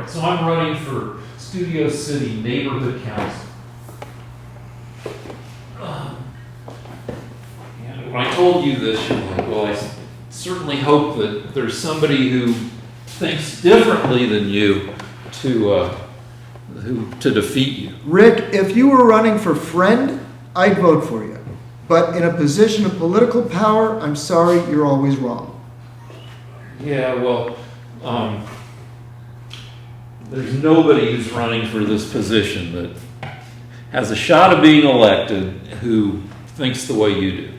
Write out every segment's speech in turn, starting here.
right, so I'm running for Studio City Neighborhood Council. And when I told you this, you're like, well, I certainly hope that there's somebody who thinks differently than you to defeat you. Rick, if you were running for friend, I'd vote for you. But in a position of political power, I'm sorry, you're always wrong. Yeah, well, there's nobody who's running for this position that has a shot of being elected who thinks the way you do.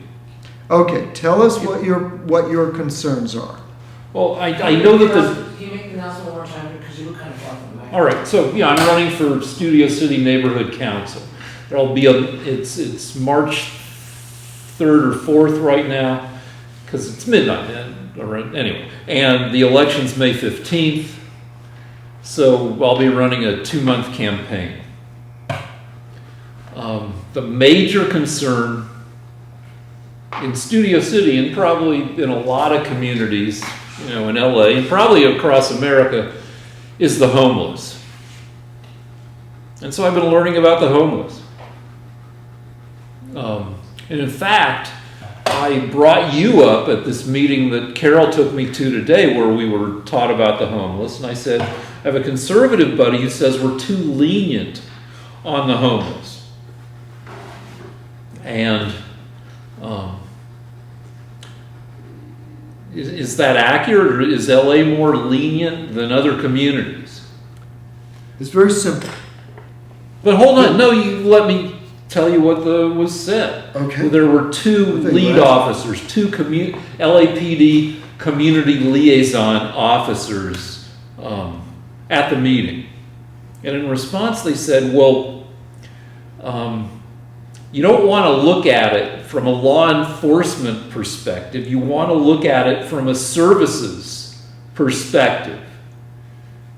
Okay, tell us what your concerns are. Well, I know that Can you make the announcement one more time, because you look kind of far from the mic. all right, so yeah, I'm running for Studio City Neighborhood Council. There'll be it's March 3rd or 4th right now, because it's midnight. Anyway, and the election's May 15th, so I'll be running a 2-month campaign. The major concern in Studio City, and probably in a lot of communities, in LA, and probably across America, is the homeless. And so I've been learning about the homeless. And in fact, I brought you up at this meeting that Carol took me to today where we were taught about the homeless. And I said, I have a conservative buddy who says we're too lenient on the homeless. And is that accurate, or is LA more lenient than other communities? It's very simple. But hold on, no, you let me tell you what was said. Okay. There were 2 lead officers, 2 LAPD community liaison officers at the meeting. And in response, they said, well, you don't want to look at it from a law enforcement perspective. You want to look at it from a services perspective.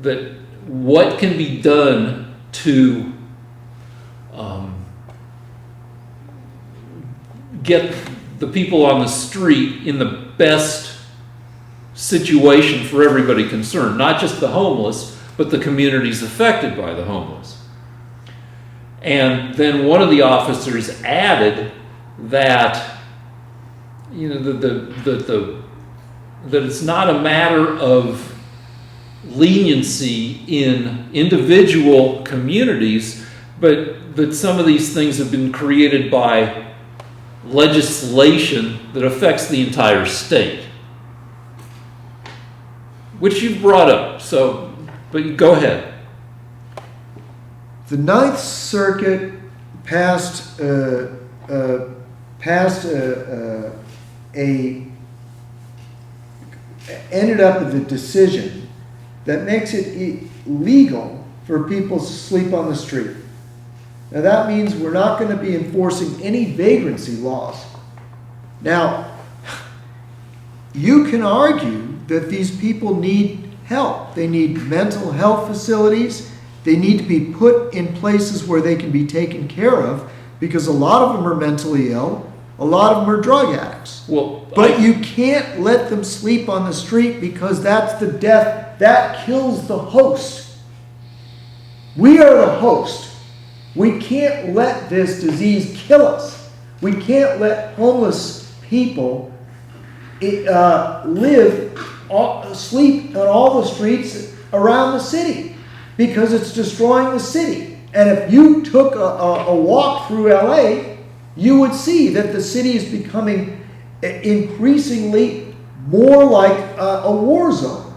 That what can be done to get the people on the street in the best situation for everybody concerned, not just the homeless, but the communities affected by the homeless. And then one of the officers added that, that it's not a matter of leniency in individual communities, but that some of these things have been created by legislation that affects the entire state, which you've brought up. So, but you go ahead. The Ninth Circuit ended up with a decision that makes it illegal for people to sleep on the street. Now that means we're not going to be enforcing any vagrancy laws. Now, you can argue that these people need help. They need mental health facilities. They need to be put in places where they can be taken care of, because a lot of them are mentally ill. A lot of them are drug addicts. But you can't let them sleep on the street, because that's the death. That kills the host. We are the host. We can't let this disease kill us. We can't let homeless people sleep on all the streets around the city, because it's destroying the city. And if you took a walk through LA, you would see that the city is becoming increasingly more like a war zone.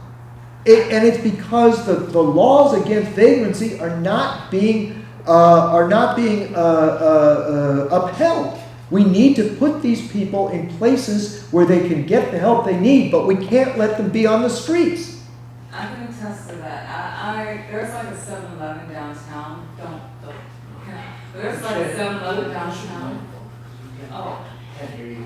And it's because the laws against vagrancy are not being upheld. We need to put these people in places where they can get the help they need, but we can't let them be on the streets. I can attest to that. There's like a 7-Eleven downtown. There's like a 7-Eleven downtown. Oh. Can't hear you.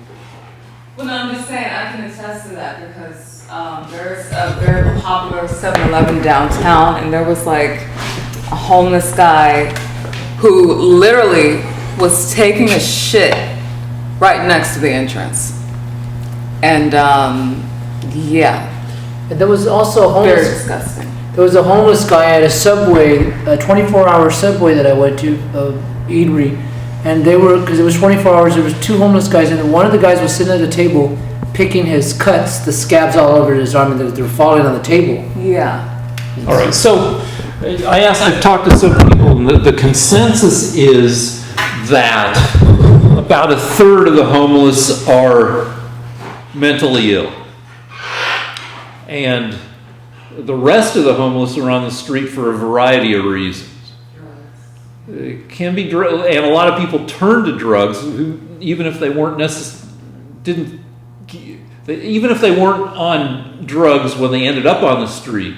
Well, no, I'm just saying I can attest to that, because there's a very popular 7-Eleven downtown, and there was like a homeless guy who literally was taking a shit right next to the entrance. And yeah. But there was also Very homeless. disgusting. There was a homeless guy at a Subway, a 24-hour Subway that I went to, eatery, and they were, because it was 24 hours, there was two homeless guys, and one of the guys was sitting at a table picking his cuts, the scabs all over his arm, and they were falling on the table. Yeah. All right, so I've talked to some people, and the consensus is that about a third of the homeless are mentally ill. And the rest of the homeless are on the street for a variety of reasons. It can be, and a lot of people turn to drugs who, even if they weren't even if they weren't on drugs when they ended up on the street,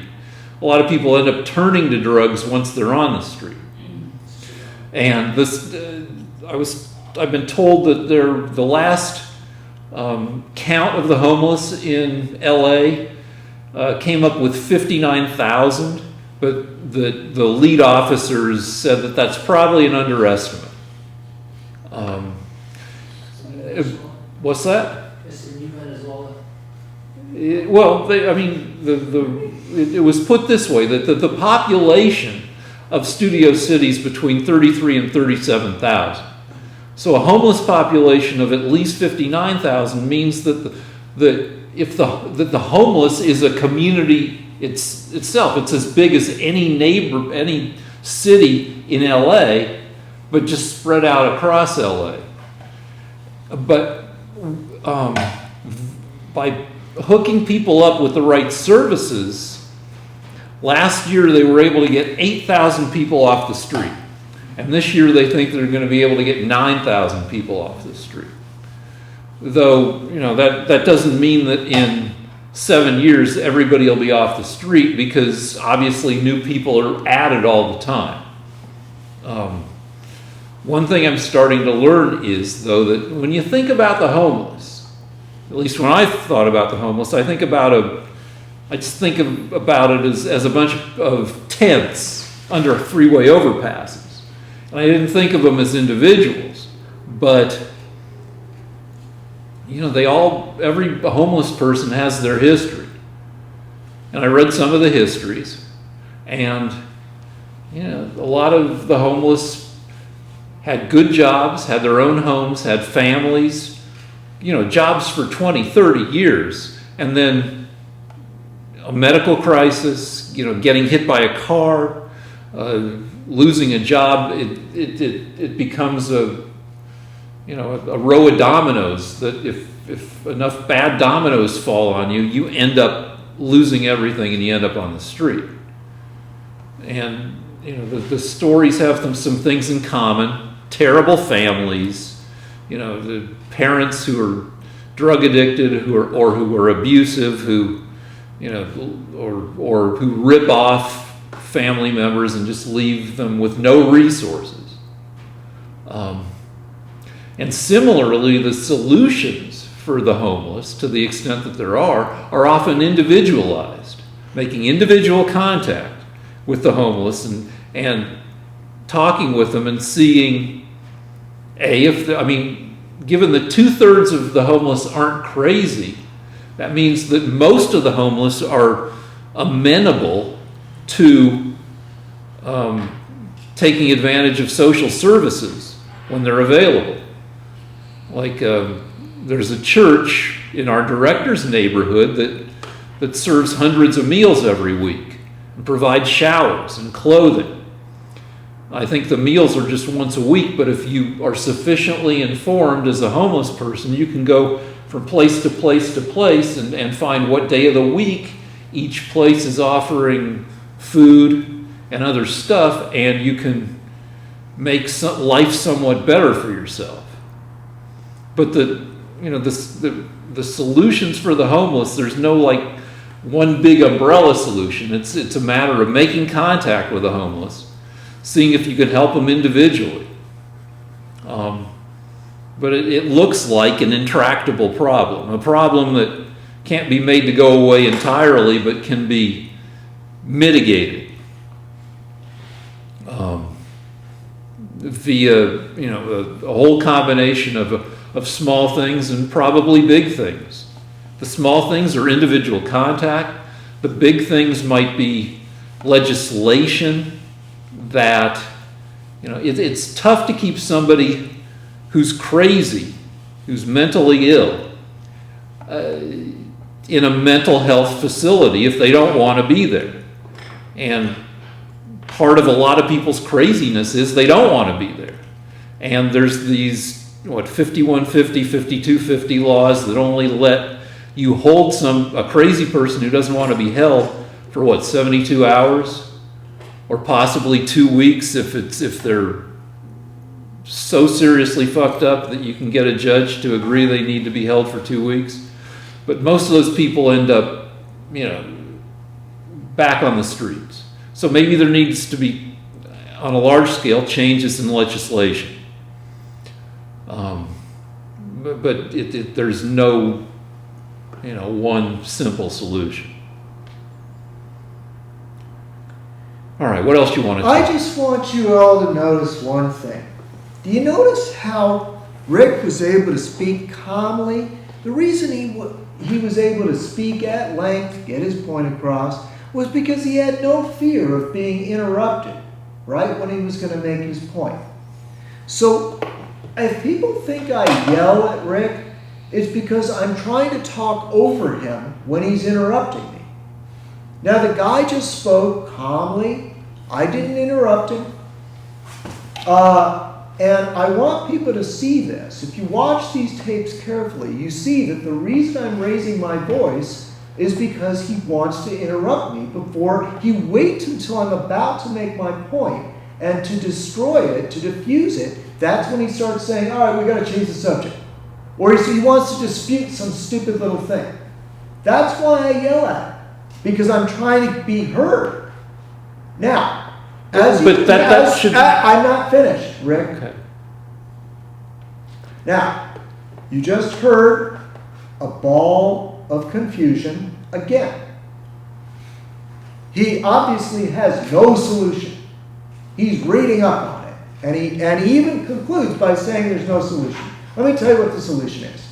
a lot of people end up turning to drugs once they're on the street. And this, I've been told that the last count of the homeless in LA came up with 59,000, but the lead officers said that that's probably an underestimate. What's that? It was put this way, that the population of Studio Cities between 33 and 37,000. So a homeless population of at least 59,000 means that the homeless is a community itself. It's as big as any city in LA, but just spread out across LA. But by hooking people up with the right services, last year they were able to get 8,000 people off the street. And this year they think they're going to be able to get 9,000 people off the street. Though, that doesn't mean that in 7 years everybody will be off the street, because obviously new people are added all the time. One thing I'm starting to learn is, though, that when you think about the homeless, at least when I thought about the homeless, I just think about it as a bunch of tents under freeway overpasses. And I didn't think of them as individuals, but every homeless person has their history. And I read some of the histories, and a lot of the homeless had good jobs, had their own homes, had families, jobs for 20, 30 years, and then a medical crisis, getting hit by a car, losing a job, it becomes a row of dominoes that if enough bad dominoes fall on you, you end up losing everything and you end up on the street. And the stories have some things in common. Terrible families, the parents who are drug addicted, who are abusive, who who rip off family members and just leave them with no resources. And similarly, the solutions for the homeless, to the extent that there are often individualized, making individual contact with the homeless and talking with them and seeing, given that 2/3 of the homeless aren't crazy, that means that most of the homeless are amenable to taking advantage of social services when they're available. Like there's a church in our director's neighborhood that serves hundreds of meals every week and provides showers and clothing. I think the meals are just once a week, but if you are sufficiently informed as a homeless person, you can go from place to place to place and find what day of the week each place is offering food and other stuff, and you can make life somewhat better for yourself. But the solutions for the homeless, there's no one big umbrella solution. It's a matter of making contact with the homeless, seeing if you can help them individually. But it looks like an intractable problem, a problem that can't be made to go away entirely, but can be mitigated via a whole combination of small things and probably big things. The small things are individual contact. The big things might be legislation that, it's tough to keep somebody who's crazy, who's mentally ill, in a mental health facility if they don't want to be there. And part of a lot of people's craziness is they don't want to be there. And there's these, 5150, 5250 laws that only let you hold a crazy person who doesn't want to be held for 72 hours or possibly 2 weeks if they're so seriously fucked up that you can get a judge to agree they need to be held for 2 weeks. But most of those people end up, back on the streets. So maybe there needs to be, on a large scale, changes in legislation. But there's no, one simple solution. All right, what else do you want to I talk? just want you all to notice one thing. Do you notice how Rick was able to speak calmly? The reason he was able to speak at length, get his point across, was because he had no fear of being interrupted, right, when he was going to make his point. So if people think I yell at Rick, it's because I'm trying to talk over him when he's interrupting me. Now, the guy just spoke calmly. I didn't interrupt him. And I want people to see this. If you watch these tapes carefully, you see that the reason I'm raising my voice is because he wants to interrupt me before he waits until I'm about to make my point, and to destroy it, to diffuse it, that's when he starts saying, all right, we got to change the subject. Or he wants to dispute some stupid little thing. That's why I yell at him, because I'm trying to be heard. Now, I'm not finished, Rick. Okay. Now, you just heard a ball of confusion again. He obviously has no solution. He's reading up on it. And he even concludes by saying there's no solution. Let me tell you what the solution is.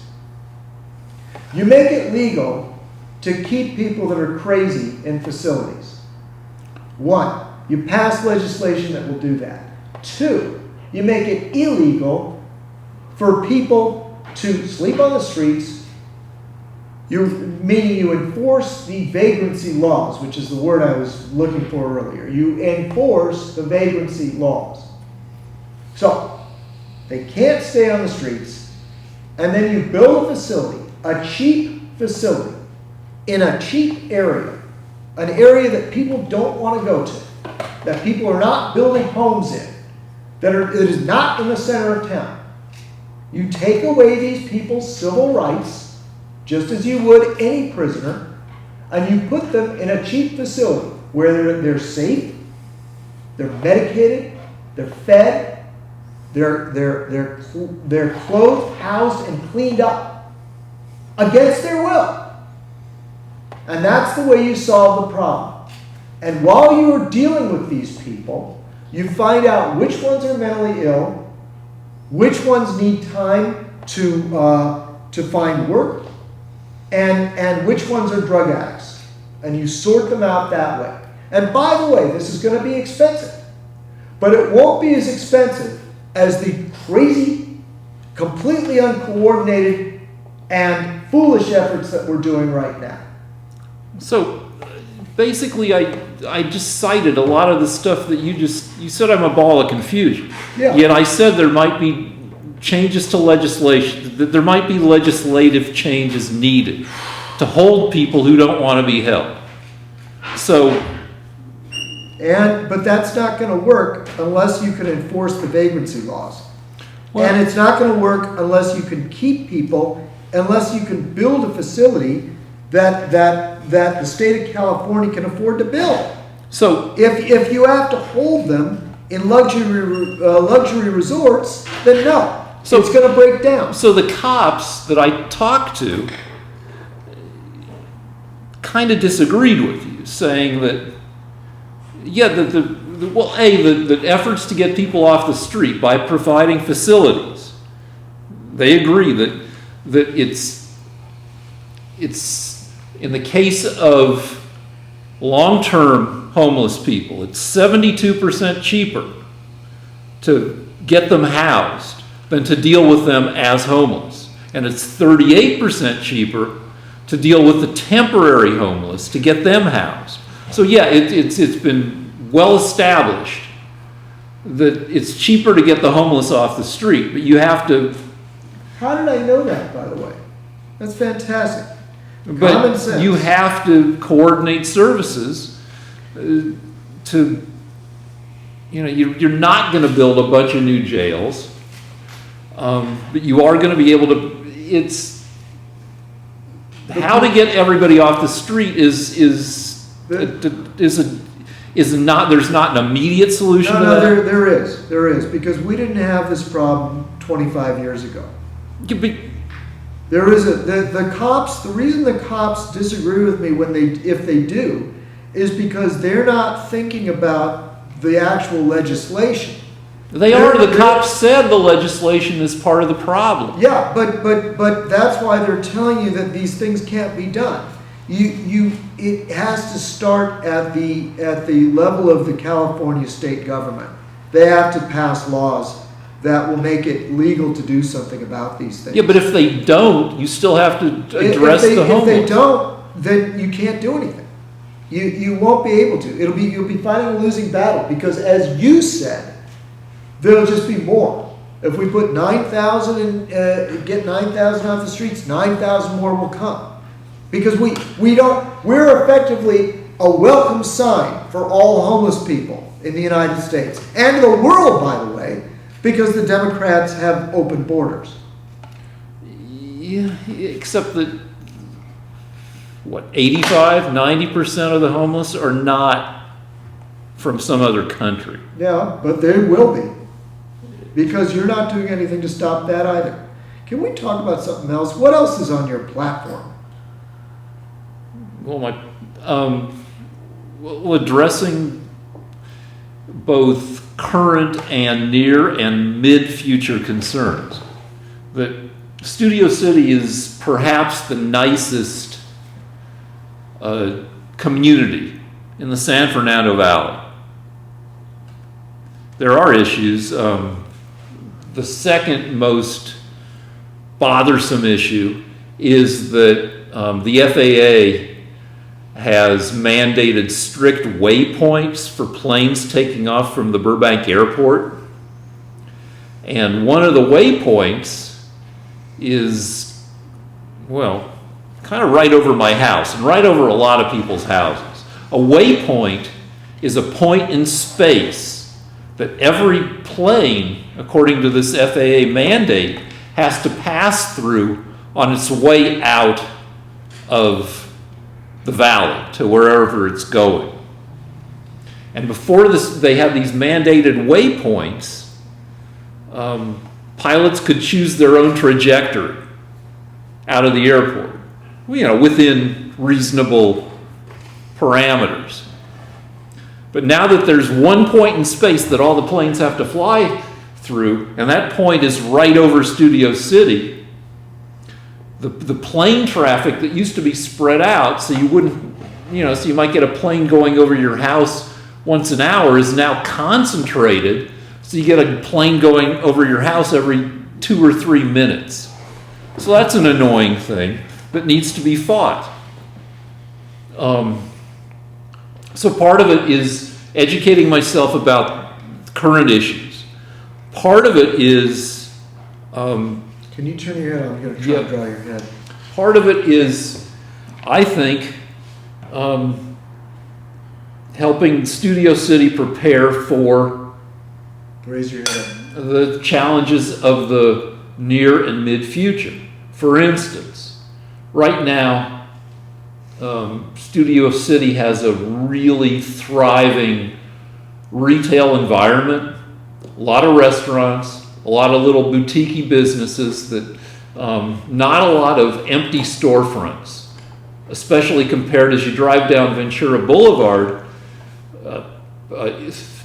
You make it legal to keep people that are crazy in facilities. 1, you pass legislation that will do that. 2, you make it illegal for people to sleep on the streets, meaning you enforce the vagrancy laws, which is the word I was looking for earlier. You enforce the vagrancy laws. So, they can't stay on the streets, and then you build a facility, a cheap facility, in a cheap area, an area that people don't want to go to, that people are not building homes in, that is not in the center of town. You take away these people's civil rights, just as you would any prisoner, and you put them in a cheap facility where they're safe, they're medicated, they're fed, they're clothed, housed, and cleaned up against their will. And that's the way you solve the problem. And while you are dealing with these people, you find out which ones are mentally ill, which ones need time to find work, and which ones are drug addicts. And you sort them out that way. And by the way, this is going to be expensive. But it won't be as expensive as the crazy, completely uncoordinated, and foolish efforts that we're doing right now. So basically, I just cited a lot of the stuff that you said I'm a ball of confusion. Yeah. Yet I said there might be changes to legislation, that there might be legislative changes needed to hold people who don't want to be held. But that's not going to work unless you can enforce the vagrancy laws. Well, and it's not going to work unless you can keep people, unless you can build a facility that the state of California can afford to build. So if you have to hold them in luxury resorts, then no. So it's going to break down. So the cops that I talked to kind of disagreed with you, saying that, yeah, the efforts to get people off the street by providing facilities, they agree that it's in the case of long-term homeless people, it's 72% cheaper to get them housed than to deal with them as homeless. And it's 38% cheaper to deal with the temporary homeless to get them housed. So yeah, it's been well established that it's cheaper to get the homeless off the street, but you have to. How did I know that, by the way? That's fantastic. Common But sense. you have to coordinate services to, you're not going to build a bunch of new jails, but you are going to be able to. How to get everybody off the street is not. There's not an immediate solution to that. There is, because we didn't have this problem 25 years ago. There is the cops. The reason the cops disagree with me if they do, is because they're not thinking about the actual legislation. The cops said the legislation is part of the problem. Yeah, but that's why they're telling you that these things can't be done. It has to start at the level of the California state government. They have to pass laws that will make it legal to do something about these things. Yeah, but if they don't, you still have to address the homeless. If they don't, then you can't do anything. You won't be able to. You'll be fighting a losing battle, because as you said, there'll just be more. If we put 9,000 and get 9,000 off the streets, 9,000 more will come. Because we're effectively a welcome sign for all homeless people in the United States and the world, by the way, because the Democrats have open borders. Yeah, except that 85-90% of the homeless are not from some other country. Yeah, but they will be, because you're not doing anything to stop that either. Can we talk about something else? What else is on your platform? Well, addressing both current and near and mid-future concerns. That Studio City is perhaps the nicest community in the San Fernando Valley. There are issues. The second most bothersome issue is that the FAA has mandated strict waypoints for planes taking off from the Burbank Airport. And one of the waypoints is, well, kind of right over my house and right over a lot of people's houses. A waypoint is a point in space that every plane, according to this FAA mandate, has to pass through on its way out of the valley to wherever it's going. And before this, they had these mandated waypoints. Pilots could choose their own trajectory out of the airport, within reasonable parameters. But now that there's one point in space that all the planes have to fly through, and that point is right over Studio City, the plane traffic that used to be spread out, so you wouldn't, so you might get a plane going over your house once an hour, is now concentrated, so you get a plane going over your house every 2 or 3 minutes. So that's an annoying thing that needs to be fought. So part of it is educating myself about current issues. Part of it is Can you turn your head? I'm going to try to draw your head. part of it is, I think, helping Studio City prepare for Raise your head. the challenges of the near and mid future. For instance, right now, Studio City has a really thriving retail environment, a lot of restaurants, a lot of little boutique businesses, that not a lot of empty storefronts, especially compared as you drive down Ventura Boulevard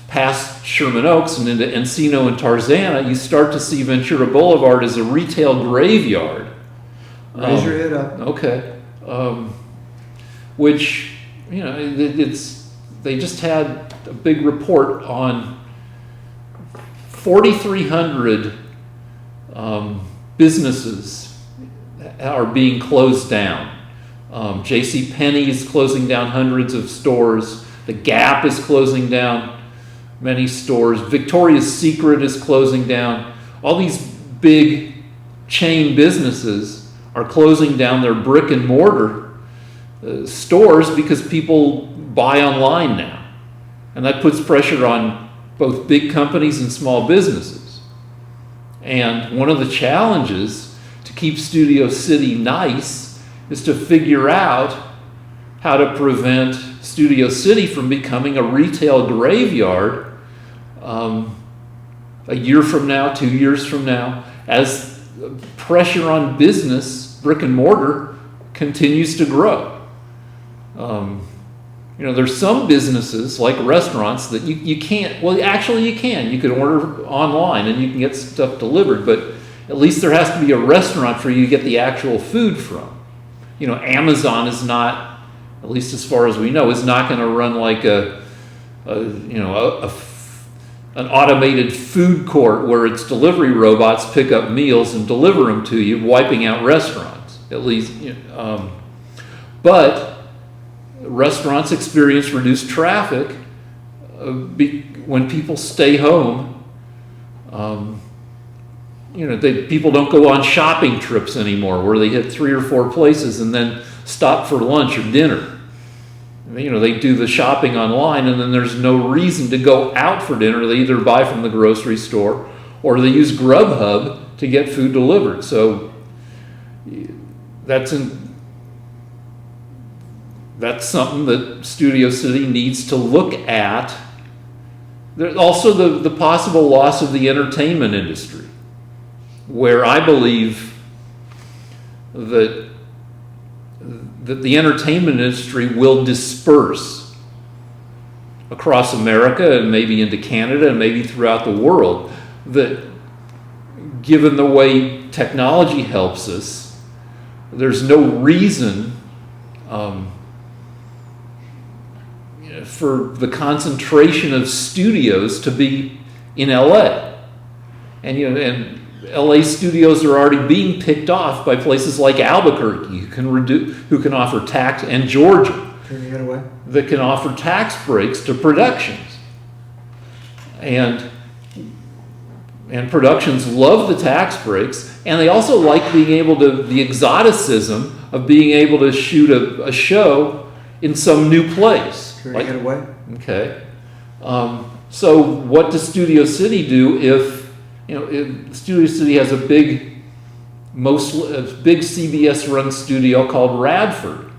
past Sherman Oaks and into Encino and Tarzana. You start to see Ventura Boulevard as a retail graveyard. Raise your head up. Okay. Which you know, they just had a big report on 4,300 businesses are being closed down. J.C. Penney is closing down hundreds of stores. The Gap is closing down many stores. Victoria's Secret is closing down. All these big chain businesses are closing down their brick and mortar stores because people buy online now. And that puts pressure on both big companies and small businesses. And one of the challenges to keep Studio City nice is to figure out how to prevent Studio City from becoming a retail graveyard a year from now, 2 years from now, as pressure on business, brick and mortar, continues to grow. You know, there's some businesses like restaurants that you can't, well, actually you can. You can order online and you can get stuff delivered, but at least there has to be a restaurant for you to get the actual food from. You know, Amazon is not, at least as far as we know, is not going to run like an automated food court where its delivery robots pick up meals and deliver them to you, wiping out restaurants. At least, but restaurants experience reduced traffic when people stay home. People don't go on shopping trips anymore where they hit 3 or 4 places and then stop for lunch or dinner. You know, they do the shopping online and then there's no reason to go out for dinner. They either buy from the grocery store or they use Grubhub to get food delivered. So that's something that Studio City needs to look at. There's also the possible loss of the entertainment industry, where I believe that the entertainment industry will disperse across America and maybe into Canada and maybe throughout the world. That given the way technology helps us, there's no reason for the concentration of studios to be in LA. And LA studios are already being picked off by places like Albuquerque who can offer tax, and Georgia, that can offer tax breaks to productions. And productions love the tax breaks, and they also like being able to, the exoticism of being able to shoot a show in some new place. Okay. So what does Studio City do if Studio City has a big CBS run studio called Radford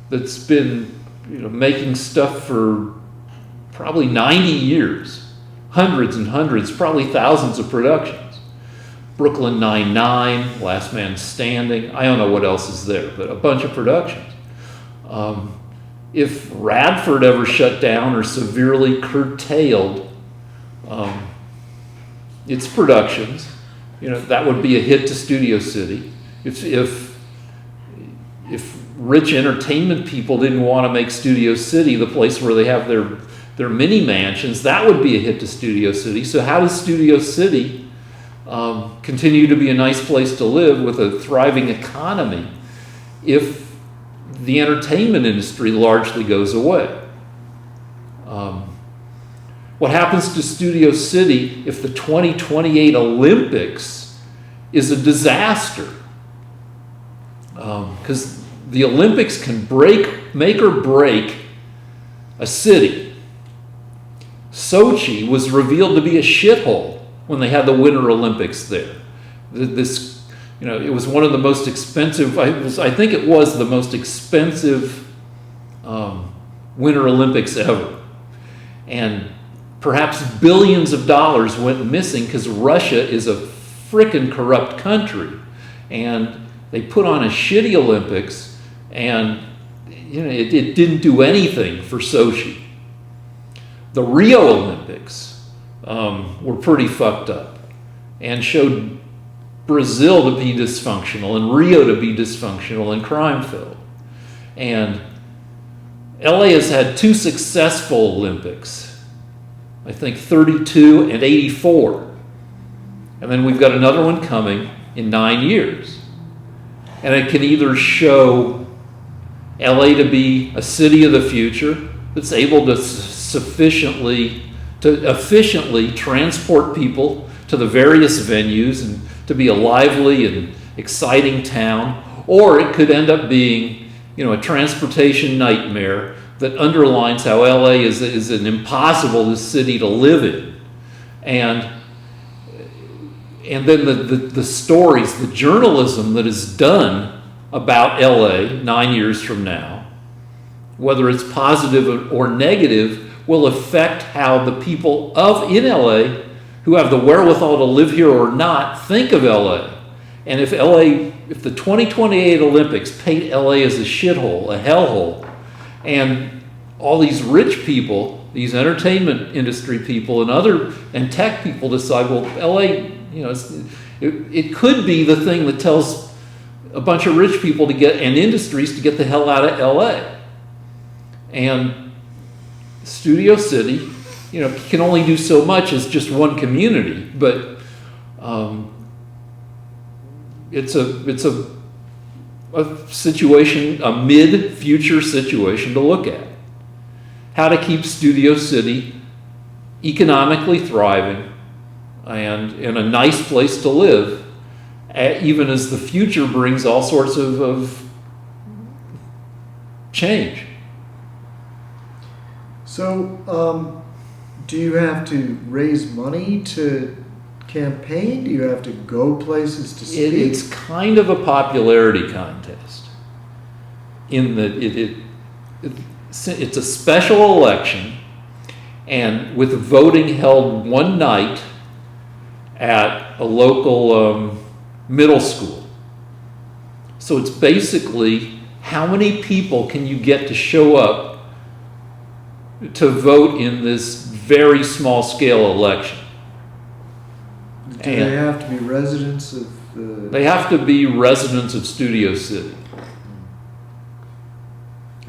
that's been making stuff for probably 90 years, hundreds and hundreds, probably thousands of productions. Brooklyn Nine-Nine, Last Man Standing, I don't know what else is there, but a bunch of productions. If Radford ever shut down or severely curtailed its productions, that would be a hit to Studio City. If rich entertainment people didn't want to make Studio City the place where they have their mini mansions, that would be a hit to Studio City. So how does Studio City continue to be a nice place to live with a thriving economy if the entertainment industry largely goes away? What happens to Studio City if the 2028 Olympics is a disaster? Because the Olympics can make or break a city. Sochi was revealed to be a shithole when they had the Winter Olympics there. It was one of the most expensive, I think it was the most expensive Winter Olympics ever. And perhaps billions of dollars went missing because Russia is a frickin' corrupt country. And they put on a shitty Olympics and it didn't do anything for Sochi. The Rio Olympics were pretty fucked up and showed Brazil to be dysfunctional and Rio to be dysfunctional and crime-filled. And LA has had two successful Olympics, I think 32 and 84. And then we've got another one coming in 9 years. And it can either show LA to be a city of the future that's able to efficiently transport people to the various venues and to be a lively and exciting town, or it could end up being, a transportation nightmare that underlines how LA is an impossible city to live in. And then the stories, the journalism that is done about LA 9 years from now, whether it's positive or negative, will affect how the people in LA who have the wherewithal to live here or not think of LA. And if the 2028 Olympics paint LA as a shithole, a hellhole, and all these rich people, these entertainment industry people and tech people decide, well, LA, it could be the thing that tells a bunch of rich people and industries to get the hell out of LA. And Studio City, can only do so much as just one community, but it's a situation, a mid-future situation to look at. How to keep Studio City economically thriving and in a nice place to live, even as the future brings all sorts of change. So, do you have to raise money to campaign? Do you have to go places to speak? It's kind of a popularity contest in that it's a special election, and with voting held one night at a local middle school. So it's basically how many people can you get to show up to vote in this very small scale election. Do they have to be residents of the... They have to be residents of Studio City.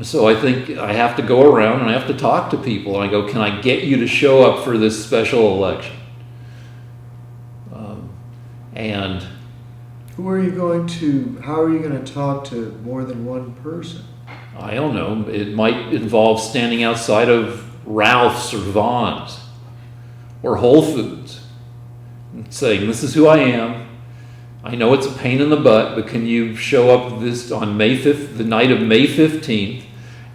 So I think I have to go around and I have to talk to people, and I go, can I get you to show up for this special election? And how are you going to talk to more than one person? I don't know. It might involve standing outside of Ralph's or Vaughn's or Whole Foods and saying, this is who I am. I know it's a pain in the butt, but can you show up on May 5th, the night of May 15th,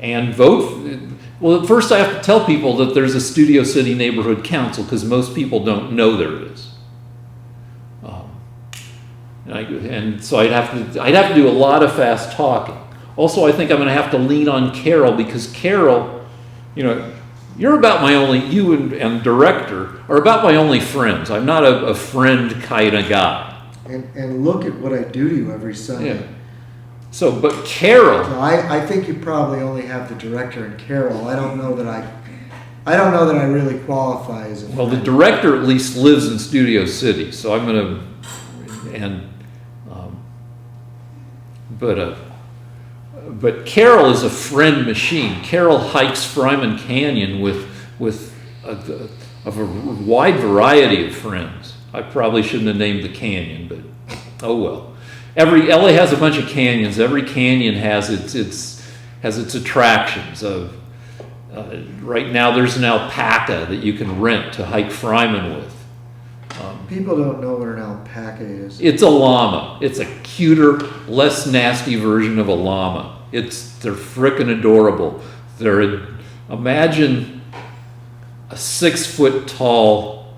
and vote? Well, at first I have to tell people that there's a Studio City Neighborhood Council, because most people don't know there is. And so I'd have to do a lot of fast talking. Also, I think I'm going to have to lean on Carol, because Carol, you're about my only, you and director are about my only friends. I'm not a friend kind of guy. And look at what I do to you every Sunday. Yeah. So, but Carol. So I think you probably only have the director and Carol. I don't know that I really qualify as a friend. Well, the director at least lives in Studio City, so I'm going to, but Carol is a friend machine. Carol hikes Fryman Canyon with a wide variety of friends. I probably shouldn't have named the canyon, but oh well. LA has a bunch of canyons. Every canyon has its attractions. Right now, there's an alpaca that you can rent to hike Fryman with. People don't know what an alpaca is. It's a llama. It's a cuter, less nasty version of a llama. They're frickin' adorable. Imagine a 6 foot tall,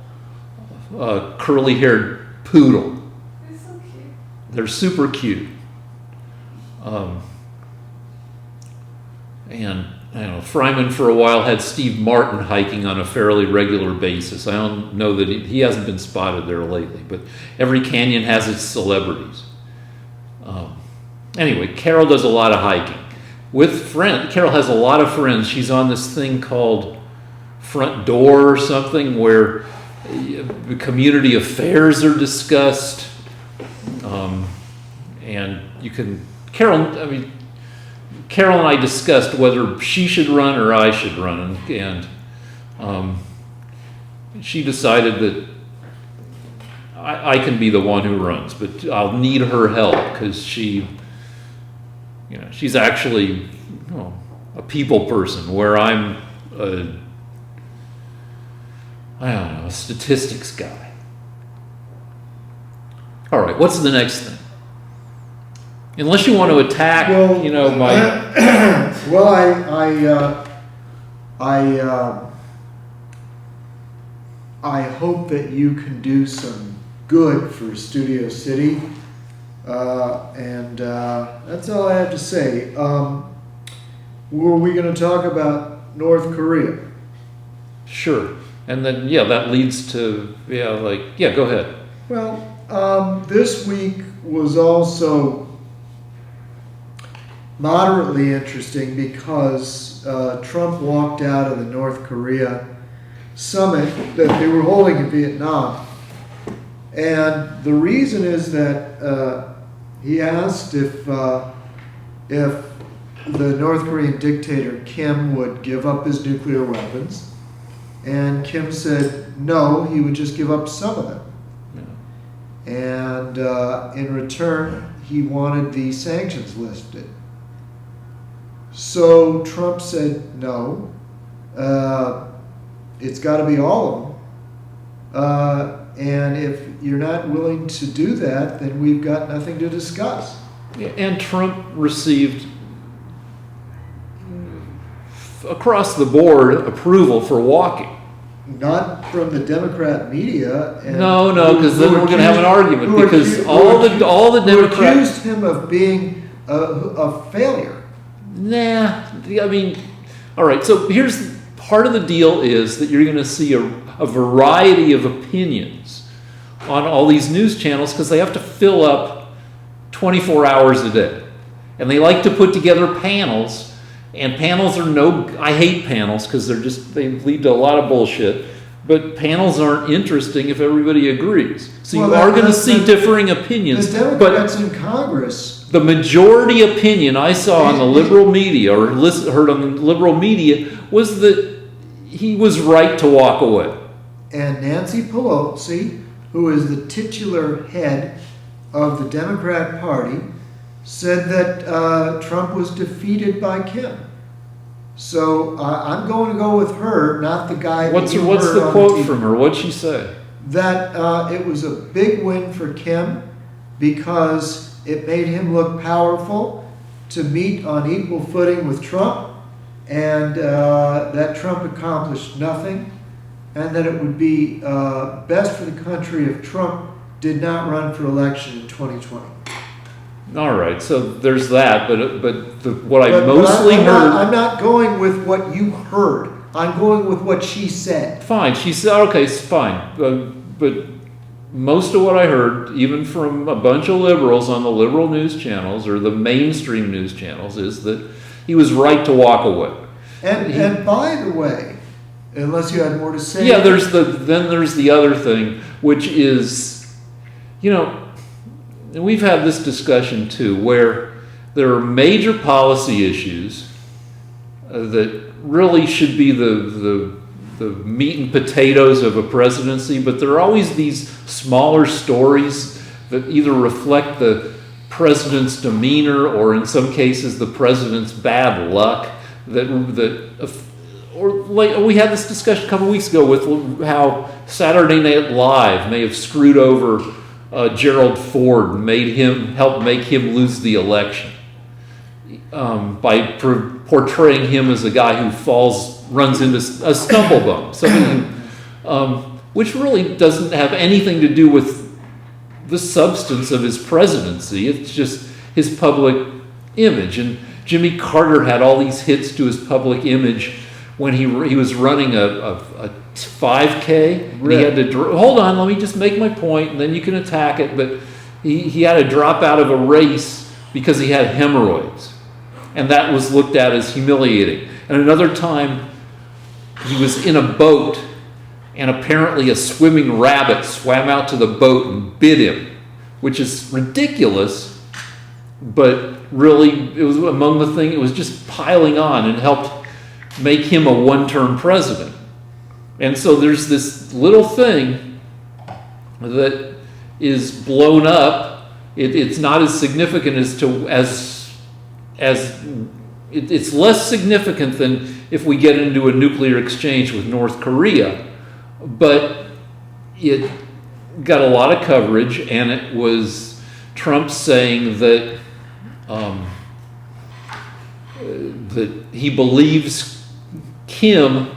curly-haired poodle. They're so cute. They're super cute. And I don't know, Fryman for a while had Steve Martin hiking on a fairly regular basis. I don't know that he hasn't been spotted there lately, but every canyon has its celebrities. Anyway, Carol does a lot of hiking. Carol has a lot of friends. She's on this thing called Front Door or something, where community affairs are discussed. And Carol and I discussed whether she should run or I should run, and she decided that I can be the one who runs, but I'll need her help because she's actually a people person, where I'm a statistics guy. All right, what's the next thing? Unless you want to attack, my. Well, I hope that you can do some good for Studio City, and that's all I have to say. Were we going to talk about North Korea? Sure, and then that leads to go ahead. Well, this week was also moderately interesting because Trump walked out of the North Korea summit that they were holding in Vietnam. And the reason is that he asked if the North Korean dictator Kim would give up his nuclear weapons. And Kim said no, he would just give up some of them. And in return, he wanted the sanctions lifted. So Trump said no, it's got to be all of them. And if you're not willing to do that, then we've got nothing to discuss. Yeah, and Trump received across the board approval for walking. Not from the Democrat media. And no, because then we're going to have an argument because all the Democrats accused him of being a failure. Nah, I mean, all right. So here's part of the deal is that you're going to see a variety of opinions on all these news channels because they have to fill up 24 hours a day, and they like to put together panels. And panels are I hate panels because they lead to a lot of bullshit. But panels aren't interesting if everybody agrees. So you are going to see differing opinions. The Democrats in Congress. The majority opinion I saw on the liberal media or heard on the liberal media was that he was right to walk away. And Nancy Pelosi, who is the titular head of the Democrat Party, said that Trump was defeated by Kim. So I'm going to go with her, not the guy. What's the quote from her? What'd she say? That it was a big win for Kim because it made him look powerful to meet on equal footing with Trump, and that Trump accomplished nothing, and that it would be best for the country if Trump did not run for election in 2020. All right, so there's that, what I mostly heard. I'm not going with what you heard. I'm going with what she said. Fine, she said, okay, it's fine. But most of what I heard, even from a bunch of liberals on the liberal news channels or the mainstream news channels, is that he was right to walk away. And by the way, unless you had more to say. Yeah, there's the other thing, which is, and we've had this discussion too, where there are major policy issues that really should be the meat and potatoes of a presidency, but there are always these smaller stories that either reflect the president's demeanor or in some cases the president's bad luck or like we had this discussion a couple weeks ago with how Saturday Night Live may have screwed over Gerald Ford and helped make him lose the election by portraying him as a guy who runs into a stumble bump, something which really doesn't have anything to do with the substance of his presidency. It's just his public image. And Jimmy Carter had all these hits to his public image when he was running a 5K. And he had to hold on. Let me just make my point, and then you can attack it. But he had to drop out of a race because he had hemorrhoids, and that was looked at as humiliating. And another time, he was in a boat, and apparently a swimming rabbit swam out to the boat and bit him, which is ridiculous. but really, it was among the thing, it was just piling on and helped make him a one-term president. And so there's this little thing that is blown up. It's not as significant it's less significant than if we get into a nuclear exchange with North Korea, but it got a lot of coverage, and it was Trump saying that that he believes Kim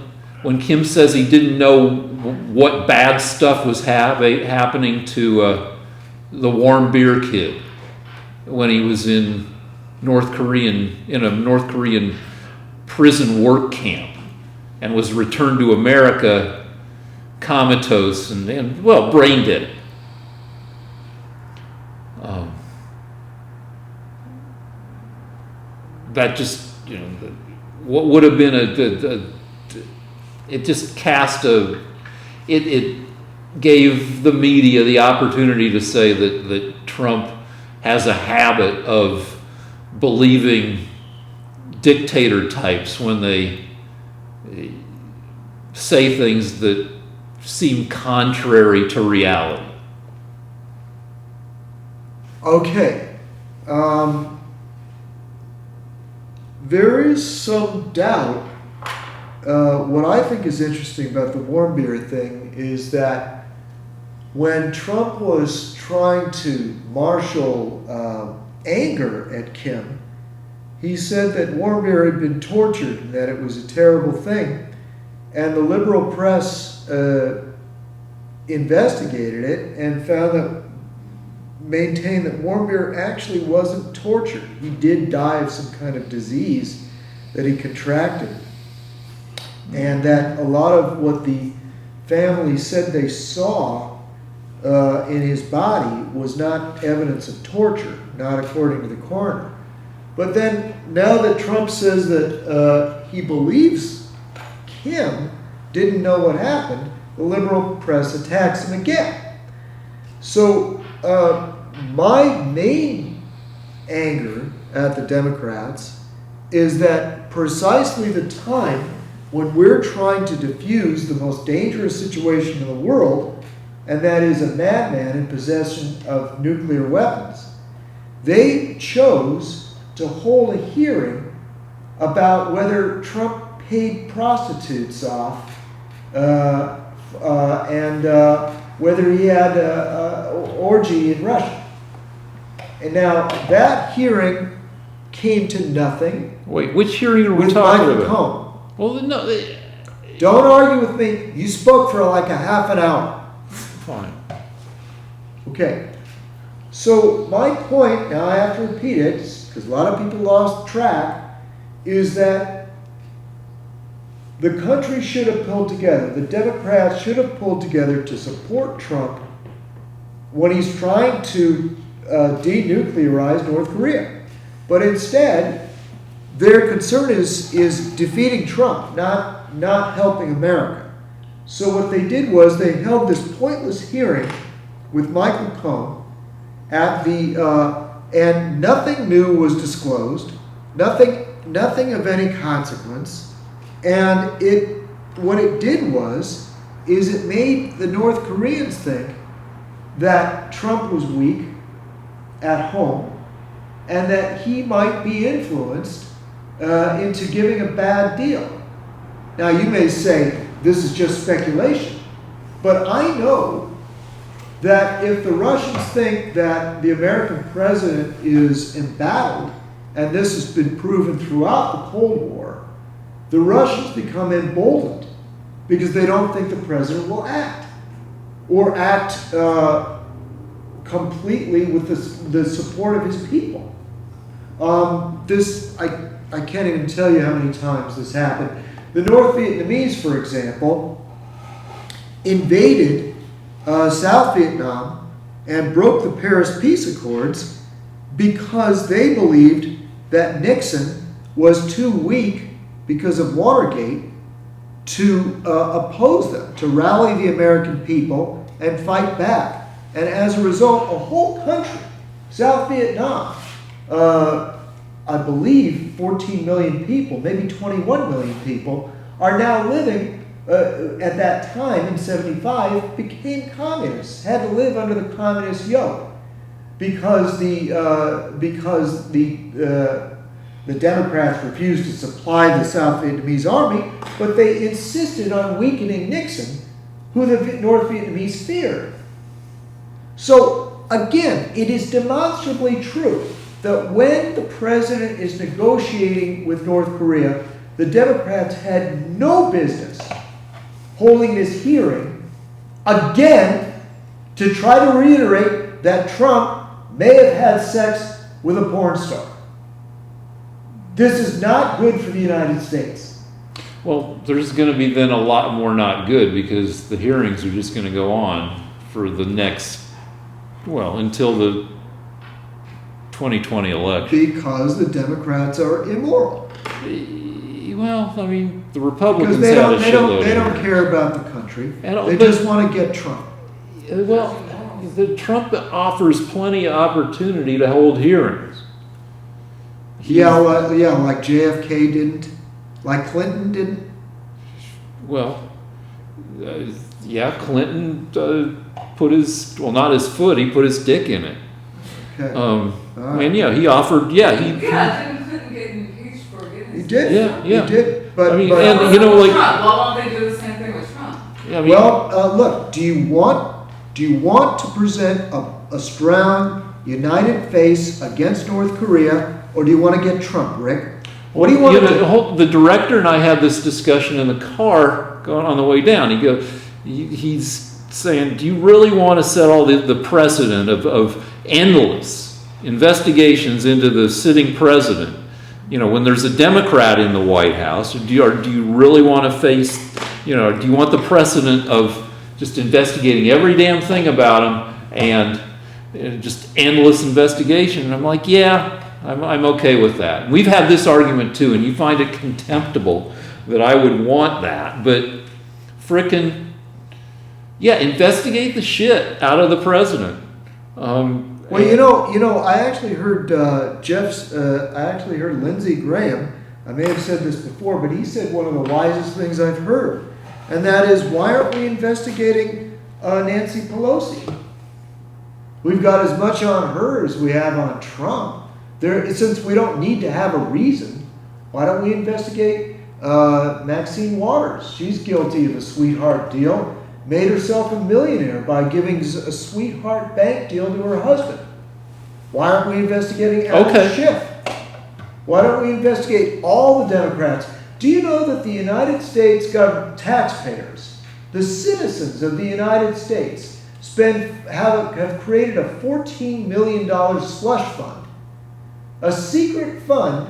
when Kim says he didn't know what bad stuff was happening to the warm beer kid when he was in a North Korean prison work camp and was returned to America comatose and well, brain dead. That just, what would have been it just cast it gave the media the opportunity to say that Trump has a habit of believing dictator types when they say things that seem contrary to reality. Okay. There is some doubt. What I think is interesting about the warm beer thing is that when Trump was trying to marshal anger at Kim, he said that warm beer had been tortured and that it was a terrible thing. And the liberal press investigated it and maintained that warm beer actually wasn't tortured. He did die of some kind of disease that he contracted. And that a lot of what the family said they saw in his body was not evidence of torture, not according to the coroner. But then, now that Trump says that he believes Kim didn't know what happened, the liberal press attacks him again. So, my main anger at the Democrats is that precisely the time when we're trying to defuse the most dangerous situation in the world, and that is a madman in possession of nuclear weapons, they chose to hold a hearing about whether Trump paid prostitutes off and whether he had an orgy in Russia. And now that hearing came to nothing. Wait, which hearing are we with talking Michael about? Cohen. Well, no. Don't argue with me. You spoke for like a half an hour. Fine. Okay. So my point, now I have to repeat it, because a lot of people lost track, is that the country should have pulled together. The Democrats should have pulled together to support Trump when he's trying to denuclearize North Korea. But instead, their concern is defeating Trump, not helping America. So what they did was they held this pointless hearing with Michael Cohen at and nothing new was disclosed, nothing of any consequence, and what it did was it made the North Koreans think that Trump was weak at home and that he might be influenced into giving a bad deal. Now you may say this is just speculation, but I know that if the Russians think that the American president is embattled, and this has been proven throughout the Cold War, the Russians become emboldened because they don't think the president will act, or act completely with the support of his people. I can't even tell you how many times this happened. The North Vietnamese, for example, invaded South Vietnam and broke the Paris Peace Accords because they believed that Nixon was too weak because of Watergate to oppose them, to rally the American people and fight back. And as a result, a whole country, South Vietnam, I believe 14 million people, maybe 21 million people, are now living, at that time in 75, became communists, had to live under the communist yoke because the Democrats refused to supply the South Vietnamese army, but they insisted on weakening Nixon, who the North Vietnamese feared. So, again, it is demonstrably true that when the president is negotiating with North Korea, the Democrats had no business holding this hearing, again, to try to reiterate that Trump may have had sex with a porn star. This is not good for the United States. Well, there's going to be then a lot more not good because the hearings are just going to go on for the next, well, until the 2020 election. Because the Democrats are immoral. Well, I mean, the Republicans Because had a shitload they of don't hearings. care about the country. And- They but- just want to get Trump. Well, the Trump offers plenty of opportunity to hold hearings. Yeah, like JFK didn't, like Clinton didn't. Well, yeah, Clinton put his, well, not his foot, he put his dick in it. Okay. All right. And yeah, he offered, Yeah, didn't Clinton get impeached for getting He his- did. Yeah. He did. But, I mean, but and you know, like, Trump. Why won't they do the same thing with Trump? I mean, well, look. Do you want to present a strong, united face against North Korea, or do you want to get Trump, Rick? What do you want to do? The director and I had this discussion in the car going on the way down. He's saying, do you really want to set all the precedent of endless investigations into the sitting president? You know, when there's a Democrat in the White House, do you really want to face, do you want the precedent of just investigating every damn thing about him and just endless investigation? And I'm like, yeah, I'm okay with that. We've had this argument too, and you find it contemptible that I would want that, but frickin', yeah, investigate the shit out of the president. Well, you know, I actually heard I actually heard Lindsey Graham. I may have said this before, but he said one of the wisest things I've heard, and that is, why aren't we investigating Nancy Pelosi? We've got as much on her as we have on Trump. Since we don't need to have a reason, why don't we investigate Maxine Waters? She's guilty of a sweetheart deal. Made herself a millionaire by giving a sweetheart bank deal to her husband. Why aren't we investigating Adam Schiff? Why don't we investigate all the Democrats? Do you know that the United States government, taxpayers, the citizens of the United States, have created a $14 million slush fund, a secret fund,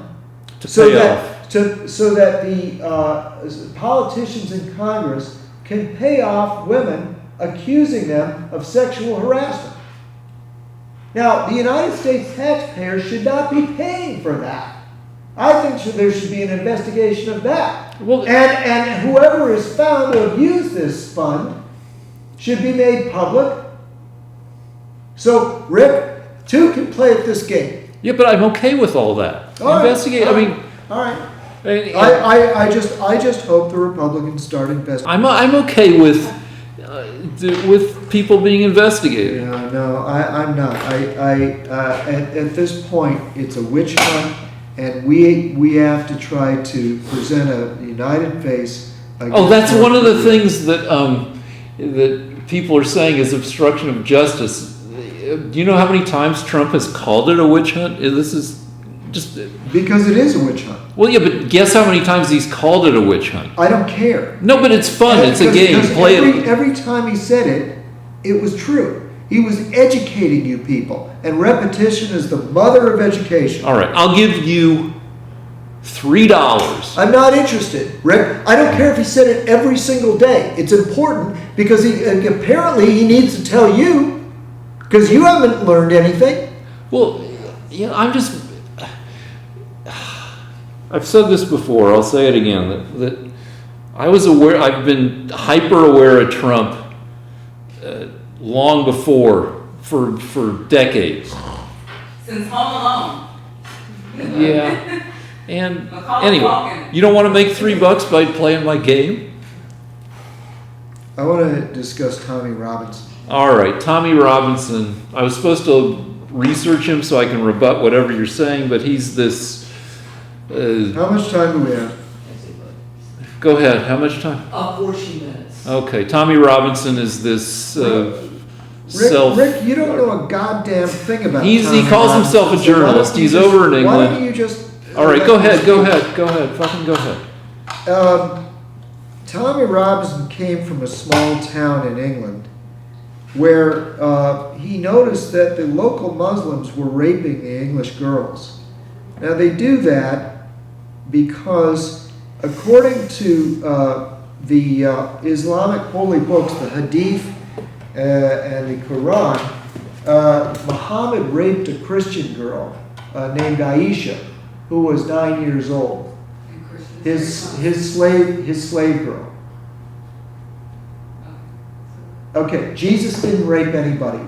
so that the politicians in Congress can pay off women accusing them of sexual harassment. Now, the United States taxpayers should not be paying for that. I think there should be an investigation of that. Well, and whoever is found to have used this fund should be made public. So, Rick, two can play at this game. yeah, but I'm okay with all that. All right, Investigate. all I right, mean, all right. and- I just hope the Republicans start investigating. I'm okay with people being investigated. Yeah, no, I'm not. At this point, it's a witch hunt, and we have to try to present a united face. Oh, that's one of the things that that people are saying is obstruction of justice. Do you know how many times Trump has called it a witch hunt? This is just because it is a witch hunt. well, yeah, but guess how many times he's called it a witch hunt? I don't care. No, but it's fun. It's a game. Play it. Every time he said it, it was true. He was educating you people, and repetition is the mother of education. All right, I'll give you $3. I'm not interested, Rick. I don't care if he said it every single day. It's important because apparently he needs to tell you, because you haven't learned anything. Well, I've said this before, I'll say it again, that I've been hyper aware of Trump long before, for decades. Since Home Alone. Yeah. And Macaulay anyway, Culkin. you don't want to make $3 by playing my game? I want to discuss Tommy Robinson. All right, Tommy Robinson. I was supposed to research him so I can rebut whatever you're saying, but he's this. How much time do we have? Go ahead. How much time? 14 minutes. Okay, Tommy Robinson is this Rick, you don't know a goddamn thing about He Tommy calls Robinson, himself a so why journalist. don't you He's just- over in Why England. don't you just... All right, go ahead. Fucking go ahead. Tommy Robinson came from a small town in England where he noticed that the local Muslims were raping the English girls. Now they do that because according to the Islamic holy books, the Hadith and the Quran, Muhammad raped a Christian girl named Aisha, who was 9 years old. His slave girl. Okay, Jesus didn't rape anybody.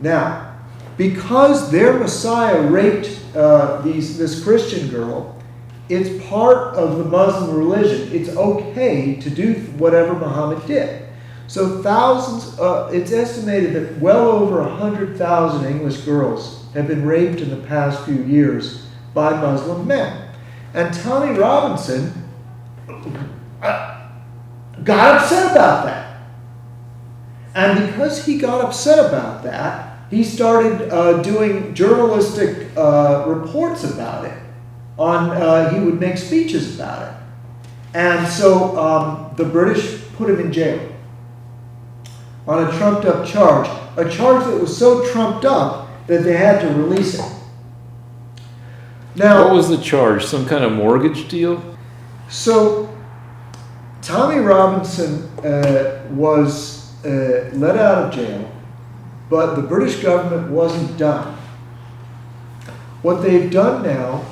Now, because their Messiah raped this Christian girl, it's part of the Muslim religion. It's okay to do whatever Muhammad did. So thousands, it's estimated that well over 100,000 English girls have been raped in the past few years by Muslim men. And Tommy Robinson got upset about that. And because he got upset about that, he started doing journalistic reports about it. He would make speeches about it. And so the British put him in jail on a trumped up charge. A charge that was so trumped up that they had to release him. Now, What was the charge? Some kind of mortgage deal? So, Tommy Robinson was let out of jail, but the British government wasn't done. What they've done now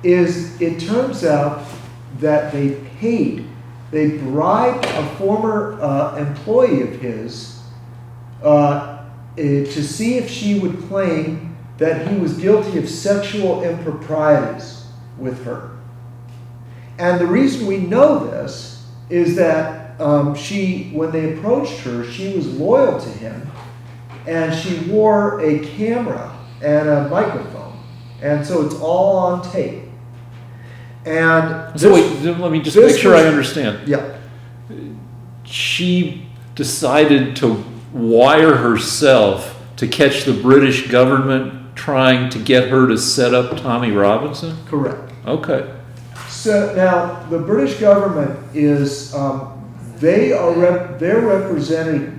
is it turns out that they bribed a former employee of his to see if she would claim that he was guilty of sexual improprieties with her. And the reason we know this is that when they approached her, she was loyal to him, and she wore a camera and a microphone. And so it's all on tape. And So wait, let me just make sure I understand. Yeah. She decided to wire herself to catch the British government trying to get her to set up Tommy Robinson? Correct. Okay. So now the British government is they're represented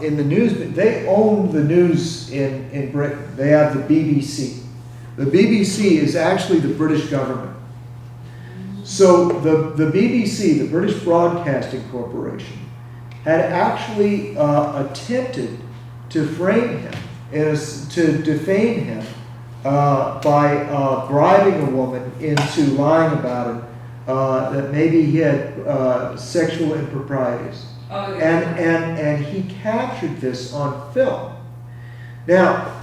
in the news. They own the news in Britain. They have the BBC. The BBC is actually the British government. So the BBC, the British Broadcasting Corporation, had actually attempted to frame him, to defame him by bribing a woman into lying about him, that maybe he had sexual improprieties. Oh, yeah. And he captured this on film. Now,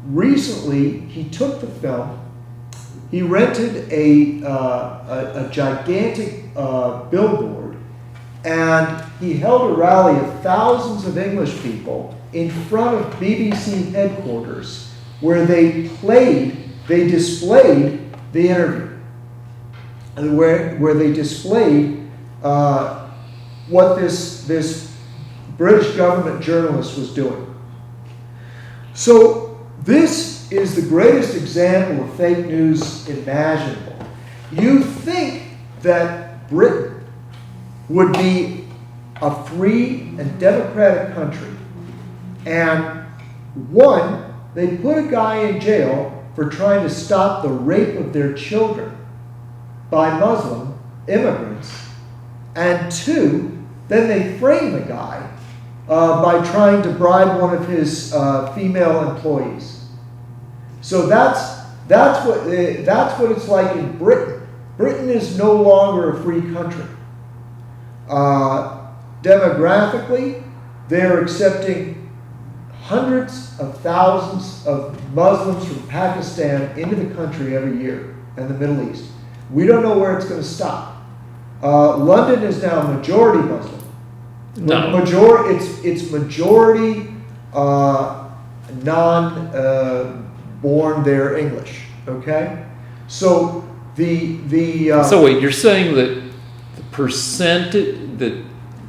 recently he took the film. He rented a gigantic billboard, and he held a rally of thousands of English people in front of BBC headquarters, where they displayed the interview, and where they displayed what this British government journalist was doing. So this is the greatest example of fake news imaginable. You think that Britain would be a free and democratic country, and they put a guy in jail for trying to stop the rape of their children by Muslim immigrants, and two, then they frame the guy by trying to bribe one of his female employees. So that's what it's like in Britain. Britain is no longer a free country. Demographically, they're accepting hundreds of thousands of Muslims from Pakistan into the country every year and the Middle East. We don't know where it's going to stop. London is now majority Muslim. No. It's majority non-born there English. Okay, so So wait, you're saying that the percent that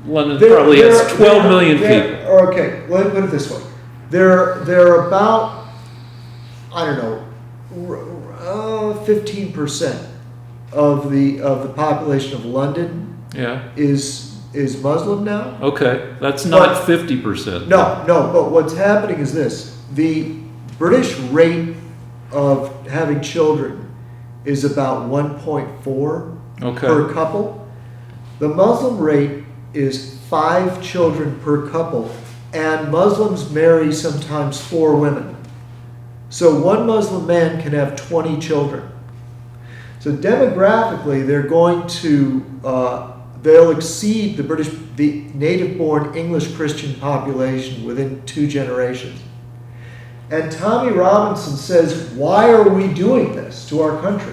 London probably has 12 million people. Okay, let me put it this way: they're about, I don't know, 15% of the population of London Yeah. is Muslim now. Okay, that's not But- 50%. No, but what's happening is this: the British rate of having children is about 1.4 Okay. per couple. The Muslim rate is 5 children per couple, and Muslims marry sometimes 4 women. So one Muslim man can have 20 children. So demographically, they're going to they'll exceed the native-born English Christian population within 2 generations. And Tommy Robinson says, why are we doing this to our country?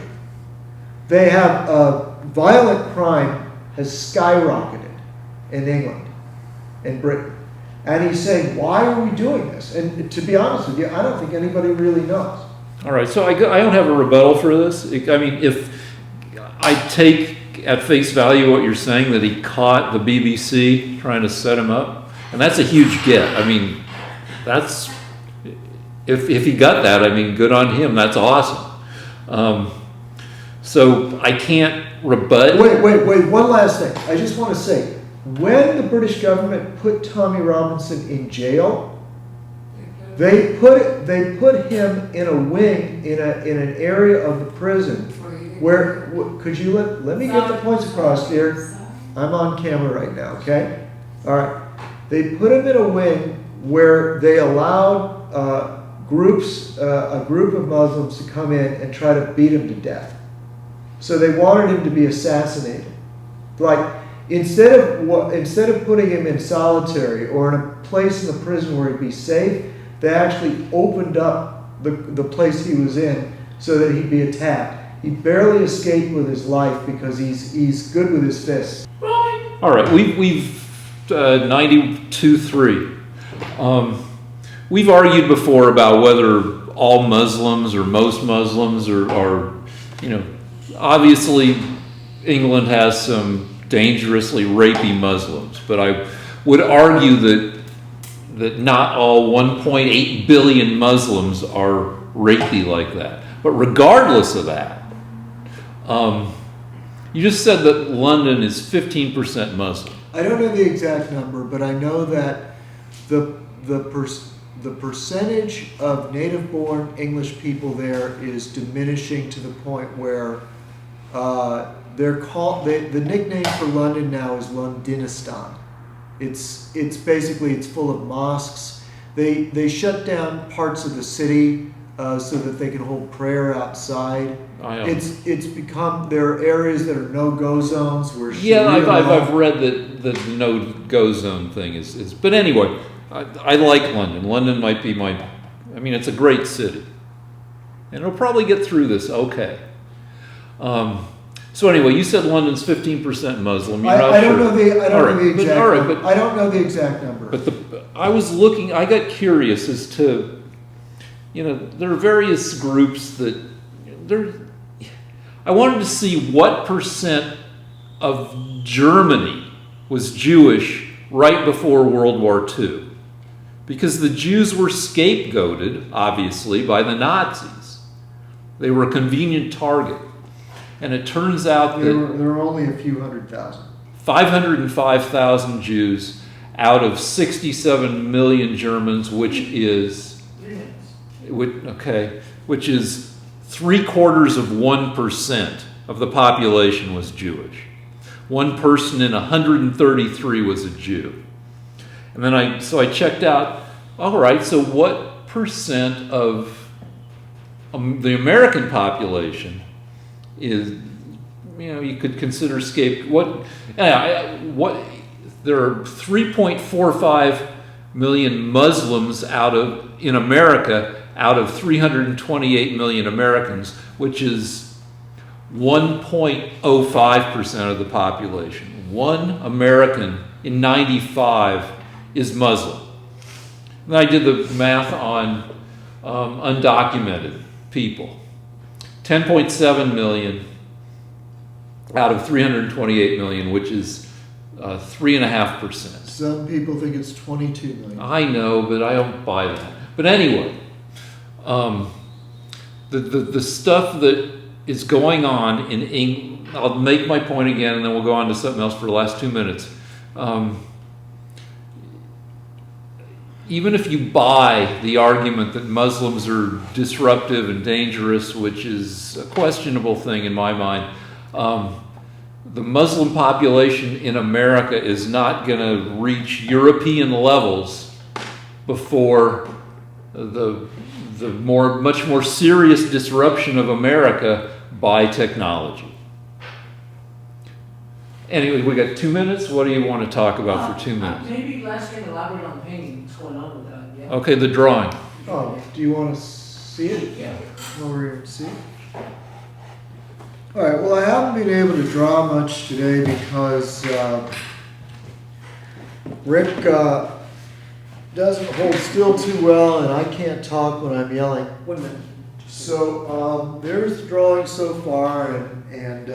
They have violent crime has skyrocketed in England, in Britain. And he's saying, why are we doing this? And to be honest with you, I don't think anybody really knows. All right, so I don't have a rebuttal for this. I mean, if I take at face value what you're saying, that he caught the BBC trying to set him up, and that's a huge get. I mean, that's, if he got that, I mean, good on him. That's awesome. So I can't rebut. Wait, one last thing. I just want to say, when the British government put Tommy Robinson in jail, they put him in a wing in an area of the prison where, could you let me get the points across here? I'm on camera right now, okay? All right. They put him in a wing where they allowed a group of Muslims to come in and try to beat him to death. So they wanted him to be assassinated. Like, instead of putting him in solitary or in a place in the prison where he'd be safe, they actually opened up the place he was in so that he'd be attacked. He barely escaped with his life because he's good with his fists. All right, we've 92.3. We've argued before about whether all Muslims or most Muslims are, you know, obviously England has some dangerously rapey Muslims, but I would argue that not all 1.8 billion Muslims are rapey like that. But regardless of that, you just said that London is 15% Muslim. I don't know the exact number, but I know that the percentage of native-born English people there is diminishing to the point where the nickname for London now is Londonistan. It's basically full of mosques. They shut down parts of the city so that they can hold prayer outside. It's become, there are areas that are no-go zones where I've read that the no-go zone thing is. But anyway, I like London. London might be it's a great city, and it'll probably get through this okay. So anyway, you said London's 15% Muslim. You're not I sure. don't know the exact. All right, I don't know the exact number. But I got curious as to, there are various groups that I wanted to see what percent of Germany was Jewish right before World War II. Because the Jews were scapegoated, obviously, by the Nazis. They were a convenient target. And it turns out that there were only a few 100,000. 505,000 Jews out of 67 million Germans, which is 0.75% of the population was Jewish. One person in 133 was a Jew. And then I checked out, all right, so what percent of the American population is, you could consider there are 3.45 million Muslims in America out of 328 million Americans, which is 1.05% of the population. One American in 95 is Muslim. And I did the math on undocumented people. 10.7 million out of 328 million, which is 3.5%. Some people think it's 22 million. I know, but I don't buy that. But anyway, the stuff that is going on in England, I'll make my point again and then we'll go on to something else for the last 2 minutes. Even if you buy the argument that Muslims are disruptive and dangerous, which is a questionable thing in my mind, the Muslim population in America is not going to reach European levels before the much more serious disruption of America by technology. Anyway, we got 2 minutes. What do you want to talk about for 2 minutes? Maybe last can elaborate on painting, what's going on with that, yeah? Okay, the drawing. Oh, do you want to see it? Yeah. Over here, see? All right, well, I haven't been able to draw much today because Rick doesn't hold still too well and I can't talk when I'm yelling. 1 minute. So there's the drawing so far, and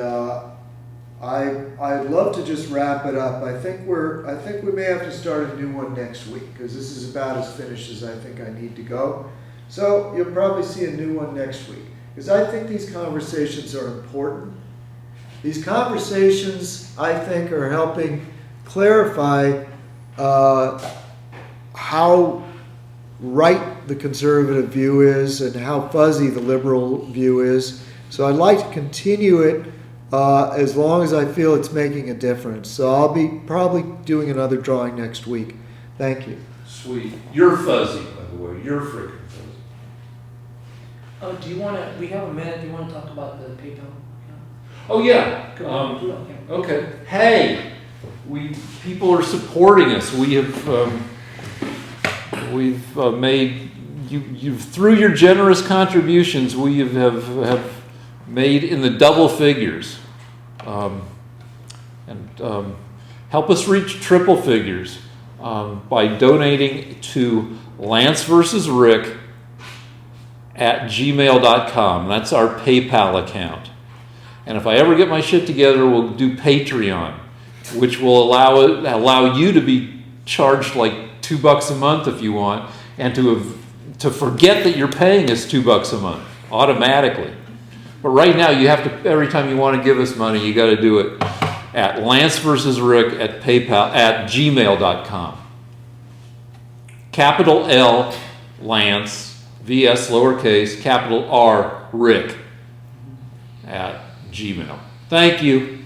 I'd love to just wrap it up. I think we may have to start a new one next week because this is about as finished as I think I need to go. So you'll probably see a new one next week because I think these conversations are important. These conversations, I think, are helping clarify how right the conservative view is and how fuzzy the liberal view is. So I'd like to continue it as long as I feel it's making a difference. So I'll be probably doing another drawing next week. Thank you. Sweet. You're fuzzy, by the way. You're freaking fuzzy. Oh, do you want to, we have a minute, do you want to talk about the PayPal? Oh, yeah. Okay. Hey, people are supporting us. We've made you through your generous contributions. We have made in the double figures, and help us reach triple figures by donating to Lance versus Rick at gmail.com. That's our PayPal account. And if I ever get my shit together, we'll do Patreon, which will allow you to be charged like $2 a month if you want, and to forget that you're paying us $2 a month automatically. But right now, you have to, every time you want to give us money, you got to do it at Lance versus Rick at PayPal at gmail.com. Capital L Lance, VS lowercase, capital R Rick at Gmail. Thank you.